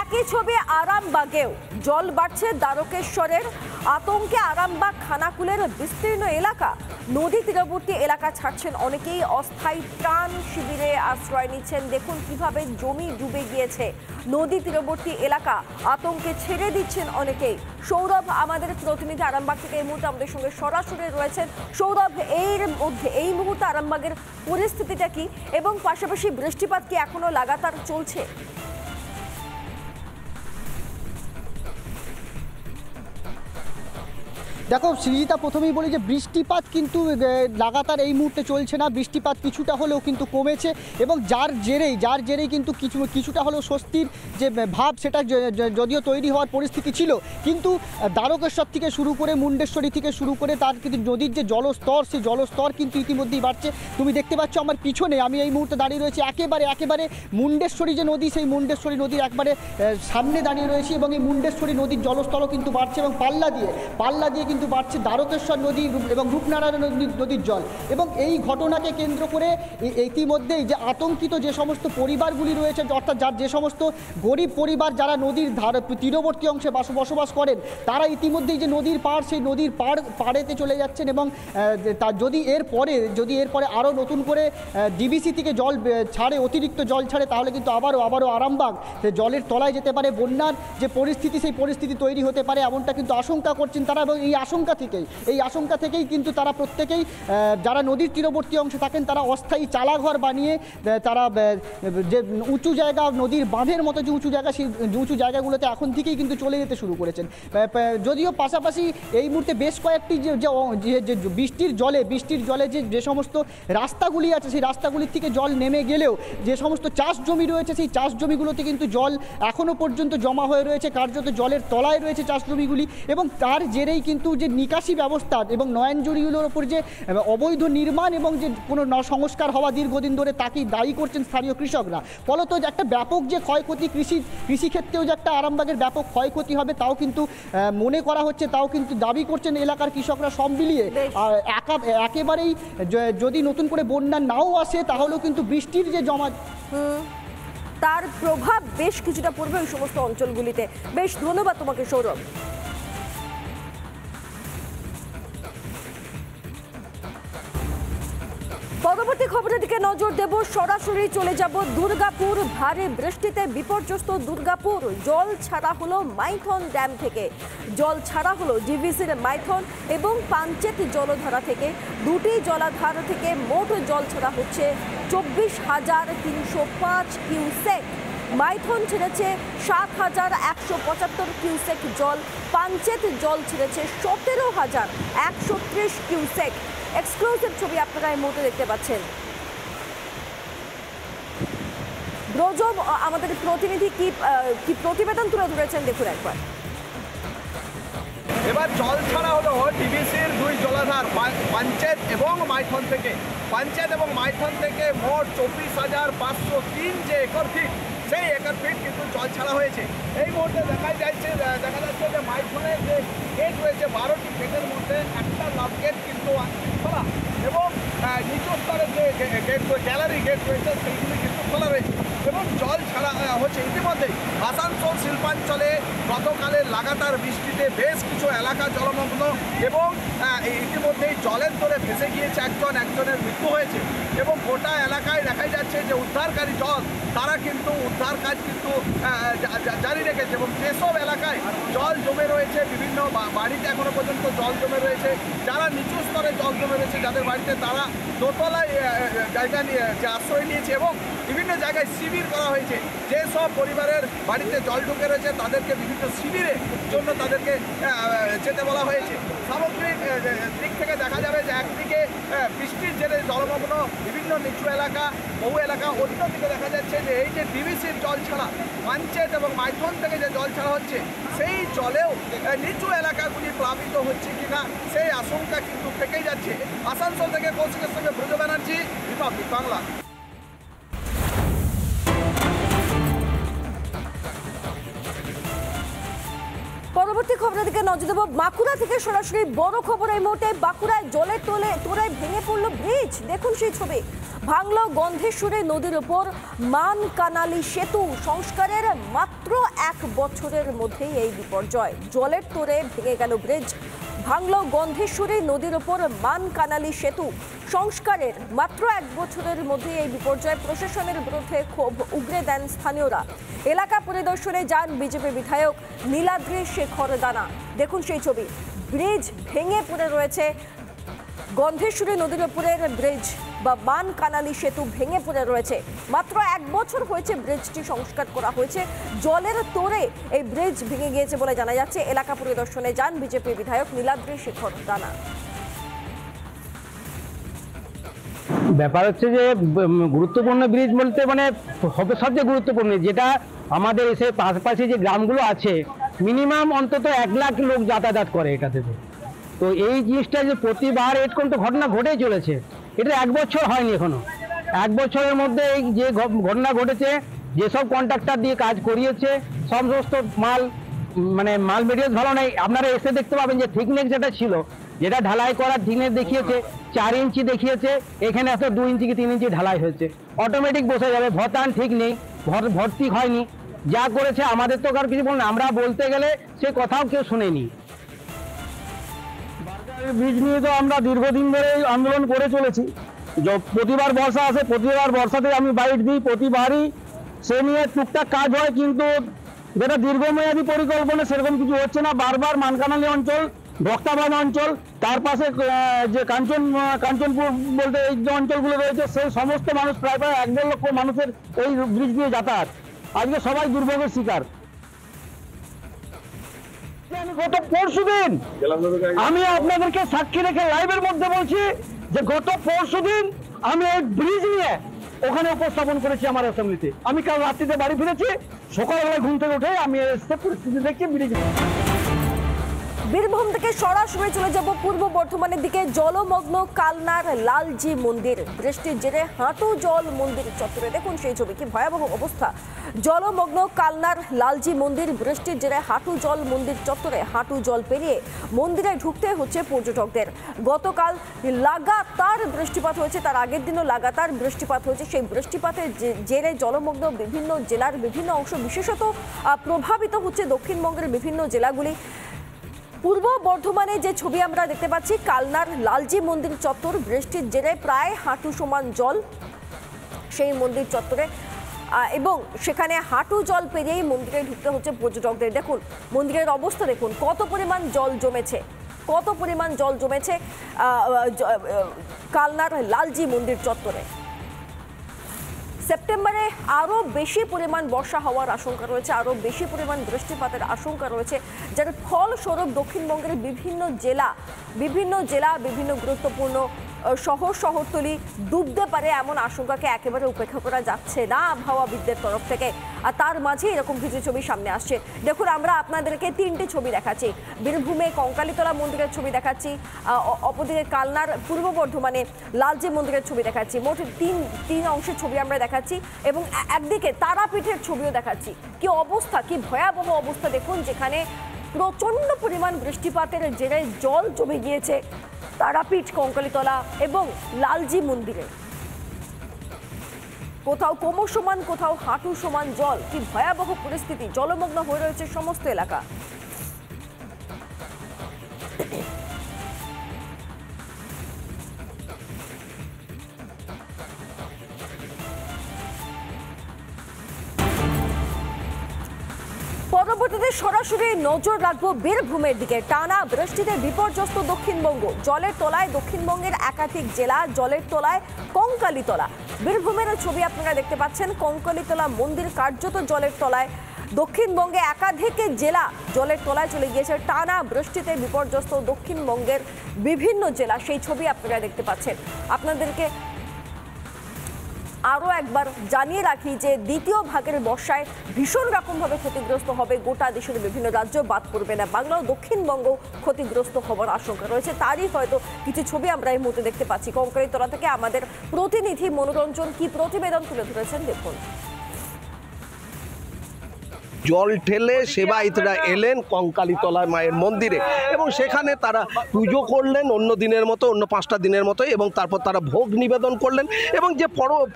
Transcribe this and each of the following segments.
একই ছবি আরামবাগেও। জল বাড়ছে দ্বারকেশ্বরের, আতঙ্কে আরামবাগ খানাকুলের বিস্তীর্ণ এলাকা। নদী তীরবর্তী এলাকা ছাড়ছেন অনেকেই, অস্থায়ী ত্রাণ শিবিরে আশ্রয় নিচ্ছেন। দেখুন কিভাবে জমি ডুবে গিয়েছে। নদী তীরবর্তী এলাকা আতঙ্কে ছেড়ে দিচ্ছেন অনেকেই। সৌরভ আমাদের প্রতিনিধি আরামবাগ থেকে এই মুহূর্তে আমাদের সঙ্গে সরাসরি রয়েছেন। সৌরভ, এই মুহূর্তে আরামবাগের পরিস্থিতিটা কি, এবং পাশাপাশি বৃষ্টিপাত কি এখনো লাগাতার চলছে? দেখো সৃজিতা, প্রথমেই বলি যে বৃষ্টিপাত কিন্তু লাগাতার এই মুহূর্তে চলছে না। বৃষ্টিপাত কিছুটা হলেও কিন্তু কমেছে, এবং যার জেরেই কিন্তু কিছুটা হলেও স্বস্তির যে ভাব সেটা যদিও তৈরি হওয়ার পরিস্থিতি ছিল, কিন্তু দ্বারকেশ্বর থেকে শুরু করে মুন্ডেশ্বরী থেকে শুরু করে তার কিন্তু নদীর যে জলস্তর, সেই জলস্তর কিন্তু ইতিমধ্যেই বাড়ছে। তুমি দেখতে পাচ্ছ আমার পিছনে, আমি এই মুহূর্তে দাঁড়িয়ে রয়েছি একেবারে মুন্ডেশ্বরী যে নদী, সেই মুন্ডেশ্বরী নদীর একবারে সামনে দাঁড়িয়ে রয়েছি, এবং এই মুন্ডেশ্বরী নদীর জলস্তরও কিন্তু বাড়ছে, এবং পাল্লা দিয়ে কিন্তু বাড়ছে দ্বারকেশ্বর নদী এবং রূপনারায়ণ নদীর জল। এবং এই ঘটনাকে কেন্দ্র করে ইতিমধ্যেই যে আতঙ্কিত যে সমস্ত পরিবারগুলি রয়েছে, অর্থাৎ যে সমস্ত গরিব পরিবার যারা নদীর তীরবর্তী অংশে বসবাস করেন, তারা ইতিমধ্যেই যে নদীর পাড়, সেই নদীর পাড়েতে চলে যাচ্ছেন। এবং যদি এরপরে আরও নতুন করে ডিবিসি থেকে জল ছাড়ে, অতিরিক্ত জল ছাড়ে, তাহলে কিন্তু আবারও আরামবাগ জলের তলায় যেতে পারে। বন্যার যে পরিস্থিতি, সেই পরিস্থিতি তৈরি হতে পারে, এমনটা কিন্তু আশঙ্কা করছেন তারা। এবং এই আশঙ্কা থেকেই কিন্তু তারা প্রত্যেকেই যারা নদীর তীরবর্তী অংশে থাকেন, তারা অস্থায়ী চালাঘর বানিয়ে তারা যে উঁচু জায়গা, নদীর বাঁধের মতো যে উঁচু জায়গা, সেই উঁচু জায়গাগুলোতে এখন থেকেই কিন্তু চলে যেতে শুরু করেছেন। যদিও পাশাপাশি এই মুহূর্তে বেশ কয়েকটি যে বৃষ্টির জলে যে সমস্ত রাস্তাগুলি আছে, সেই রাস্তাগুলির থেকে জল নেমে গেলেও যে সমস্ত চাষ জমি রয়েছে, সেই চাষ জমিগুলোতে কিন্তু জল এখনও পর্যন্ত জমা হয়ে রয়েছে, কার্যত জলের তলায় রয়েছে চাষ জমিগুলি। এবং তার জেরেই কিন্তু যে নিকাশি ব্যবস্থা এবং নয়নজুড়িগুলোর ওপর যে অবৈধ নির্মাণ এবং যে কোনো সংস্কার হওয়া দীর্ঘদিন ধরে, তাকেই দায়ী করছেন স্থানীয় কৃষকরা। ফলত একটা ব্যাপক যে ক্ষয়ক্ষতি, কৃষিক্ষেত্রেও যে একটা আরামবাগের ব্যাপক ক্ষয়ক্ষতি হবে, তাও কিন্তু মনে করা হচ্ছে, তাও কিন্তু দাবি করছেন এলাকার কৃষকরা। সব মিলিয়ে একেবারেই যদি নতুন করে বন্যা নাও আসে, তাহলেও কিন্তু বৃষ্টির যে জমা, তার প্রভাব বেশ কিছুটা পড়বে ওই সমস্ত অঞ্চলগুলিতে। বেশ ধন্যবাদ তোমাকে সৌরভ। পরবর্তী খবরের দিকে নজর দেব, সরাসরি চলে যাব দুর্গাপুর। ভারী বৃষ্টিতে বিপর্যস্ত দুর্গাপুর। জল ছাড়া হলো মাইথন ড্যাম থেকে, জল ছাড়া হলো ডিভিসির মাইথন এবং পাঞ্চেত জলধারা থেকে। দুটি জলাধার থেকে মোট জল ছাড়া হচ্ছে 24,305 কিউসেক। মাইথন ছেড়েছে 7,175 কিউসেক জল, পাঞ্চেত জল ছেড়েছে 17,130 কিউসেক। এক্সক্লুসিভ ছবি আপনারা এই মুহূর্তে দেখতে পাচ্ছেন। ব্রজব আমাদের প্রতিনিধি কি প্রতিবেদন তুলে ধরেছেন, দেখুন একবার। এবার জল ছাড়া হলো ডিবিসির দুই জলাধার পাঞ্চেত এবং মাইথন থেকে। মোট 24,503 যে একর ফিট, সেই একর ফিট কিন্তু জল ছাড়া হয়েছে। এই মুহূর্তে দেখা যাচ্ছে যে মাইথনের যে গেট রয়েছে, 12টি গেটের মধ্যে একটা লাভ গেট কিন্তু খোলা, এবং নিচু স্তরের যে গ্যালারি গেট রয়েছে, সেইগুলি কিন্তু খোলা রয়েছে এবং জল ছাড়া হচ্ছে। ইতিমধ্যেই আসানসোল শিল্পাঞ্চলে গতকালের লাগাতার বৃষ্টিতে বেশ কিছু এলাকা জলমগ্ন, এবং ইতিমধ্যেই জলের দরে ভেসে গিয়েছে একজনের মৃত্যু হয়েছে। এবং গোটা এলাকায় দেখা যাচ্ছে যে উদ্ধারকারী দল, তারা কিন্তু উদ্ধার কাজ কিন্তু জারি রেখেছে। এবং যেসব এলাকায় জল জমে রয়েছে, বিভিন্ন বাড়িতে এখনো পর্যন্ত জল জমে রয়েছে, যারা নিচু স্তরে জল জমে রয়েছে যাদের বাড়িতে, তারা দোতলায় জায়গা নিয়ে যে আশ্রয় নিয়েছে, এবং বিভিন্ন জায়গায় শিবির করা হয়েছে। যেসব পরিবারের বাড়িতে জল ঢুকে রয়েছে, তাদেরকে বিভিন্ন শিবিরের জন্য তাদেরকে যেতে বলা হয়েছে। সামগ্রিক দিক থেকে দেখা যাবে যে একদিকে বৃষ্টির জেরে জলমগ্ন বিভিন্ন নিচু এলাকা, বহু এলাকা, অন্যদিকে দেখা যাচ্ছে যে এই যে ডিবিসির জল ছাড়া, পাঞ্চেত এবং মাইথন থেকে যে জল ছাড়া হচ্ছে, সেই জলেও নিচু এলাকাগুলি প্লাবিত হচ্ছে কিনা, সেই আশঙ্কা কিন্তু থেকেই যাচ্ছে। আসানসোল থেকে কৌশিকের সঙ্গে ব্রজ ব্যানার্জি, রিপাবলিক বাংলা। পরবর্তী খবরের দিকে নজর দেব, বাঁকুড়া থেকে সরাসরি বড় খবর এই মুহূর্তে। বাঁকুড়ায় জলের তোলায় ভেঙে পড়লো ব্রিজ, দেখুন সেই ছবি। ভাঙল গন্ধেশ্বরী নদীর ওপর মানকানালি সেতু সংস্কারের মাত্র 1 বছরের মধ্যেই এই বিপর্যয়। জলের তোড়ে ভেঙে গেল ব্রিজ। ভাঙল গন্ধেশ্বরী নদীর ওপর মানকানালি সেতু সংস্কারের মাত্র 1 বছরের মধ্যে এই বিপর্যয়। প্রশাসনের বিরুদ্ধে ক্ষোভ উগরে দেন স্থানীয়রা। এলাকা পরিদর্শনে যান বিজেপি বিধায়ক নীলাদ্রি শেখর দানা। দেখুন সেই ছবি, ব্রিজ ভেঙে পড়ে রয়েছে। গন্ধেশ্বরী নদীর উপরের ব্রিজ বা মানকানালি সেতু ভেঙে পড়ে রয়েছে। মাত্র 1 বছর হয়েছে ব্রিজটি সংস্কার করা হয়েছে। জলের তোড়ে এই ব্রিজ ভেঙে গিয়েছে বলে জানা যাচ্ছে। এলাকা পরিদর্শনে যান বিজেপি বিধায়ক নীলাদ্রি শেখর দানা। ব্যাপার হচ্ছে যে গুরুত্বপূর্ণ ব্রিজ বলতে মানে সবচেয়ে গুরুত্বপূর্ণ, যেটা আমাদের এসে পাশাপাশি যে গ্রামগুলো আছে মিনিমাম অন্তত 1 লাখ লোক যাতায়াত করে এটাতে। তো এই জিনিসটা যে প্রতিবার এরকম তো ঘটনা ঘটেই চলেছে, এটা 1 বছর হয়নি এখনো। 1 বছরের মধ্যে এই যে ঘটনা ঘটেছে, যেসব কন্ট্রাক্টর দিয়ে কাজ করিয়েছে সমস্ত মাল মেটেরিয়ালস ভালো নেই। আপনারা এসে দেখতে পাবেন যে থিকনেস যেটা ছিল, যেটা ঢালাই করার থিকনেস দেখিয়েছে 4 ইঞ্চি দেখিয়েছে, এখানে এত 2 ইঞ্চি কি 3 ইঞ্চি ঢালাই হয়েছে। অটোমেটিক বসে যাবে, ভতান ঠিক নেই, ভর্তি হয়নি। যা করেছে আমাদের তো কার কিছু বল না, আমরা বলতে গেলে সে কথাও কেউ শুনেনি। ব্রিজ নিয়ে তো আমরা দীর্ঘদিন ধরে আন্দোলন করে চলেছি। প্রতিবার বর্ষা আসে, প্রতিবার বর্ষাতে আমি বাইট দিই, প্রতিবারই সে নিয়ে টুকটাক কাজ হয়, কিন্তু যেটা দীর্ঘমেয়াদী পরিকল্পনা সেরকম কিছু হচ্ছে না। বারবার মানকানালি অঞ্চল, ভক্তাবাদ অঞ্চল, তার পাশে যে কাঞ্চনপুর বলতে এই যে অঞ্চলগুলো রয়েছে, সেই সমস্ত মানুষ প্রায় 1.5 লক্ষ মানুষের এই ব্রিজ দিয়ে যাতায়াত। আজকে সবাই দুর্ভোগের শিকার। গত পরশুদিন আমি আপনাদেরকে সাক্ষী রেখে লাইভের মধ্যে বলছি যে গত পরশুদিন আমি এই ব্রিজ নিয়ে ওখানে উপস্থাপন করেছি আমার অ্যাসেম্বলিতে। আমি কাল রাত্রিতে বাড়ি ফিরেছি, সকালবেলায় ঘুম থেকে উঠে আমি পরিস্থিতি দেখি ব্রিজ। বীরভূম থেকে সরাসরি চলে যাব পূর্ব বর্ধমানের দিকে। জলমগ্ন কালনার লালজি মন্দির, বৃষ্টির জেরে হাঁটু জল মন্দির চত্বরে। দেখুন সেই ছবি, কি ভয়াবহ অবস্থা। জলমগ্ন কালনার লালজি মন্দির, বৃষ্টির জেরে হাঁটু জল মন্দির চত্বরে। হাঁটু জল পেরিয়ে মন্দিরে ঢুকতে হচ্ছে পর্যটকদের। গতকাল লাগাতার বৃষ্টিপাত হয়েছে, তার আগের দিনও লাগাতার বৃষ্টিপাত হয়েছে। সেই বৃষ্টিপাতের জেরে জলমগ্ন বিভিন্ন জেলার বিভিন্ন অংশ, বিশেষত প্রভাবিত হচ্ছে দক্ষিণবঙ্গের বিভিন্ন জেলাগুলি। পূর্ব বর্ধমানে যে ছবি আমরা দেখতে পাচ্ছি, কালনার লালজি মন্দির চত্বর, বৃষ্টির জেরে প্রায় হাঁটু সমান জল সেই মন্দির চত্বরে, এবং সেখানে হাঁটু জল পেরিয়েই মন্দিরে ঢুকতে হচ্ছে পর্যটকদের। দেখুন মন্দিরের অবস্থা, দেখুন কত পরিমাণ জল জমেছে, কত পরিমাণ জল জমেছে কালনার লালজি মন্দির চত্বরে। সেপ্টেম্বরে আরও বেশি পরিমাণ বর্ষা হওয়ার আশঙ্কা রয়েছে, আরও বেশি পরিমাণ বৃষ্টিপাতের আশঙ্কা রয়েছে, যার ফলস্বরূপ দক্ষিণবঙ্গের বিভিন্ন জেলা বিভিন্ন গুরুত্বপূর্ণ শহরতলি ডুবতে পারে, এমন আশঙ্কাকে একেবারে উপেক্ষা করা যাচ্ছে না আবহাওয়াবিদদের তরফ থেকে। আর তার মাঝে এরকম কিছু ছবি সামনে আসছে। দেখুন আমরা আপনাদেরকে 3টি ছবি দেখাচ্ছি। বীরভূমে কঙ্কালীতলা মন্দিরের ছবি দেখাচ্ছি, অপরদিকে কালনার পূর্ব বর্ধমানে লালজি মন্দিরের ছবি দেখাচ্ছি। মোট তিন অংশের ছবি আমরা দেখাচ্ছি, এবং একদিকে তারাপীঠের ছবিও দেখাচ্ছি। কি অবস্থা, কি ভয়াবহ অবস্থা দেখুন, যেখানে প্রচণ্ড পরিমাণ বৃষ্টিপাতের জেরে জল জমে গিয়েছে তারাপীঠ, কঙ্কালীতলা এবং লালজি মন্দিরে। কোথাও কোমর সমান, কোথাও হাঁটু সমান জল। কি ভয়াবহ পরিস্থিতি, জলমগ্ন হয়ে রয়েছে সমস্ত এলাকা। পরবর্তীতে সরাসরি নজর রাখবো বীরভূমের দিকে। টানা বৃষ্টিতে বিপর্যস্ত দক্ষিণবঙ্গ, জলের তলায় দক্ষিণবঙ্গের একাধিক জেলা, জলের তলায় কঙ্কালীতলা। বীরভূমের ছবি আপনারা দেখতে পাচ্ছেন, কঙ্কালীতলা মন্দির কার্যত জলের তলায়। দক্ষিণবঙ্গে একাধিক জেলা জলের তলায় চলে গিয়েছে। টানা বৃষ্টিতে বিপর্যস্ত দক্ষিণবঙ্গের বিভিন্ন জেলা, সেই ছবি আপনারা দেখতে পাচ্ছেন। আপনাদেরকে আরও একবার জানিয়ে রাখি যে দ্বিতীয় ভাগের বর্ষায় ভীষণ রকমভাবে ক্ষতিগ্রস্ত হবে গোটা দেশের বিভিন্ন রাজ্য, বাদ পড়বে না বাংলা ও দক্ষিণবঙ্গ ক্ষতিগ্রস্ত হওয়ার আশঙ্কা রয়েছে। তারই হয়তো কিছু ছবি আমরা এই মুহূর্তে দেখতে পাচ্ছি। কঙ্কালীতলা থেকে আমাদের প্রতিনিধি মনোরঞ্জন কি প্রতিবেদন তুলে ধরেছেন দেখুন। জল ঢেলে সেবায়িতরা এলেন কঙ্কালীতলা মায়ের মন্দিরে এবং সেখানে তারা পুজো করলেন অন্য দিনের মতো, অন্য 5টা দিনের মতো, এবং তারপর তারা ভোগ নিবেদন করলেন এবং যে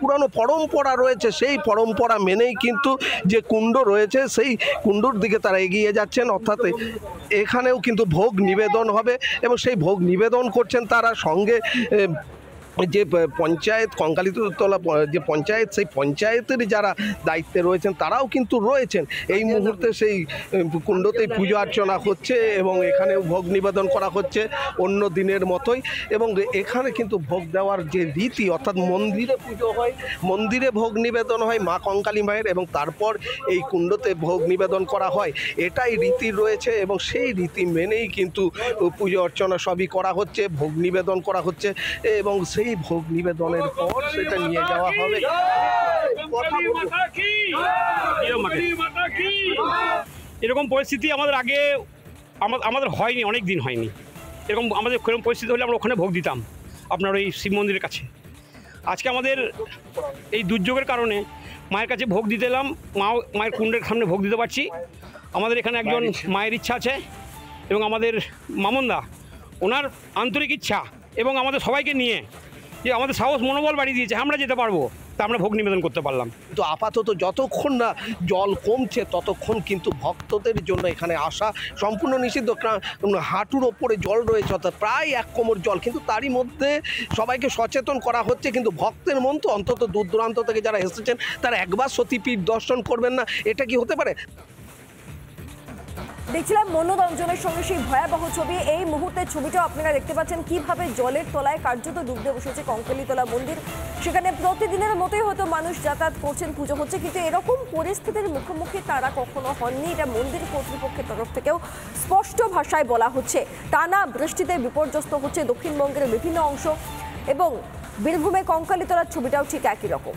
পুরানো পরম্পরা রয়েছে সেই পরম্পরা মেনেই কিন্তু যে কুণ্ড রয়েছে সেই কুণ্ডর দিকে তারা এগিয়ে যাচ্ছেন। অর্থাৎ এখানেও কিন্তু ভোগ নিবেদন হবে এবং সেই ভোগ নিবেদন করছেন তারা। সঙ্গে যে পঞ্চায়েত কঙ্কালীতলা যে পঞ্চায়েত, সেই পঞ্চায়েতের যারা দায়িত্বে রয়েছেন তারাও কিন্তু রয়েছেন। এই মুহূর্তে সেই কুণ্ডতেই পুজো অর্চনা হচ্ছে এবং এখানেও ভোগ নিবেদন করা হচ্ছে অন্য দিনের মতোই। এবং এখানে কিন্তু ভোগ দেওয়ার যে রীতি, অর্থাৎ মন্দিরে পুজো হয়, মন্দিরে ভোগ নিবেদন হয় মা কঙ্কালী মায়ের, এবং তারপর এই কুণ্ডতে ভোগ নিবেদন করা হয়, এটাই রীতি রয়েছে এবং সেই রীতি মেনেই কিন্তু পুজো অর্চনা সবই করা হচ্ছে, ভোগ নিবেদন করা হচ্ছে এবং সেই ভোগ নিবেদনের পর সেটা নিয়ে যাওয়া হবে। এরকম পরিস্থিতি আমাদের আগে আমাদের হয়নি, অনেক দিন হয়নি। এরকম আমাদের সেরকম পরিস্থিতি হলে আমরা ওখানে ভোগ দিতাম আপনার ওই শিব মন্দিরের কাছে। আজকে আমাদের এই দুর্যোগের কারণে মায়ের কাছে ভোগ দিতে এলাম, মায়ের কুণ্ডের সামনে ভোগ দিতে পারছি। আমাদের এখানে একজন মায়ের ইচ্ছা আছে এবং আমাদের মামনদা ওনার আন্তরিক ইচ্ছা এবং আমাদের সবাইকে নিয়ে যে আমাদের সাহস মনোবল বাড়িয়ে দিয়েছে, আমরা যেতে পারবো, তা আমরা ভোগ নিবেদন করতে পারলাম। তো আপাতত যতক্ষণ না জল কমছে ততক্ষণ কিন্তু ভক্তদের জন্য এখানে আসা সম্পূর্ণ নিষিদ্ধ। হাঁটুর ওপরে জল রয়েছে, অর্থাৎ প্রায় 1 কোমর জল, কিন্তু তারই মধ্যে সবাইকে সচেতন করা হচ্ছে। কিন্তু ভক্তের মন তো অন্তত দূর দূরান্ত থেকে যারা এসেছেন তারা একবার সতীপীঠ দর্শন করবেন না, এটা কি হতে পারে? দেখছিলাম মনোরঞ্জনের সঙ্গে সেই ভয়াবহ ছবি। এই মুহূর্তের ছবিটাও আপনারা দেখতে পাচ্ছেন কিভাবে জলের তলায় কার্যত ডুবতে বসেছে কঙ্কালীতলা মন্দির। সেখানে প্রতিদিনের মতোই হয়তো মানুষ যাতায়াত করছেন, পুজো হচ্ছে, কিন্তু এরকম পরিস্থিতির মুখোমুখি তারা কখনো হননি। এটা মন্দির কর্তৃপক্ষের তরফ থেকেও স্পষ্ট ভাষায় বলা হচ্ছে। টানা বৃষ্টিতে বিপর্যস্ত হচ্ছে দক্ষিণবঙ্গের বিভিন্ন অংশ এবং বীরভূমে কঙ্কালীতলার ছবিটাও ঠিক একই রকম।